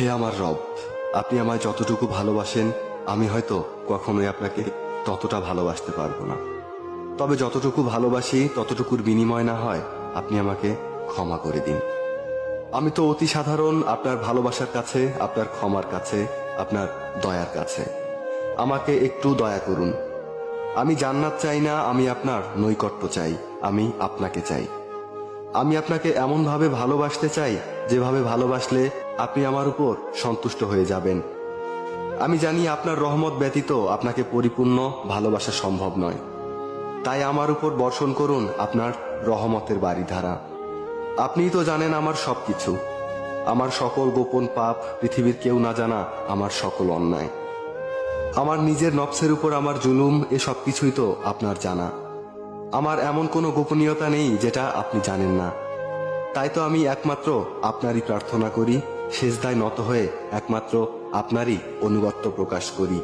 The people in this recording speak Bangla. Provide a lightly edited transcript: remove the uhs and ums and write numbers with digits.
হে আমার রব, আপনি আমায় যতটুকু ভালোবাসেন আমি হয়তো কখনোই আপনাকে ততটা ভালোবাসতে পারবো না। তবে যতটুকু ভালোবাসি ততটুকুর বিনিময় না হয় আপনি আমাকে ক্ষমা করে দিন। আমি তো অতি সাধারণ আপনার ভালোবাসার কাছে, আপনার ক্ষমার কাছে, আপনার দয়ার কাছে। আমাকে একটু দয়া করুন। আমি জান্নাত চাই না, আমি আপনার নৈকট্য চাই, আমি আপনাকে চাই। আমি আপনাকে এমনভাবে ভালোবাসতে চাই যেভাবে ভালোবাসলে আপনি আমার উপর সন্তুষ্ট হয়ে যাবেন। আমি জানি আপনার রহমত ব্যতীত আপনাকে পরিপূর্ণ ভালোবাসা সম্ভব নয়। তাই আমার উপর বর্ষণ করুন আপনার রহমতের বারিধারা। আপনিই তো জানেন আমার সবকিছু, আমার সকল গোপন পাপ, পৃথিবীর কেউ না জানা আমার সকল অন্যায়, আমার নিজের নফসের উপর আমার জুলুম, এ সবকিছুই তো আপনার জানা। আমার এমন কোনো গোপনীয়তা নেই যেটা আপনি জানেন না। তাই তো আমি একমাত্র আপনারই প্রার্থনা করি, সেজদায় নত হয়ে একমাত্র আপনারই অনুগত্য প্রকাশ করি।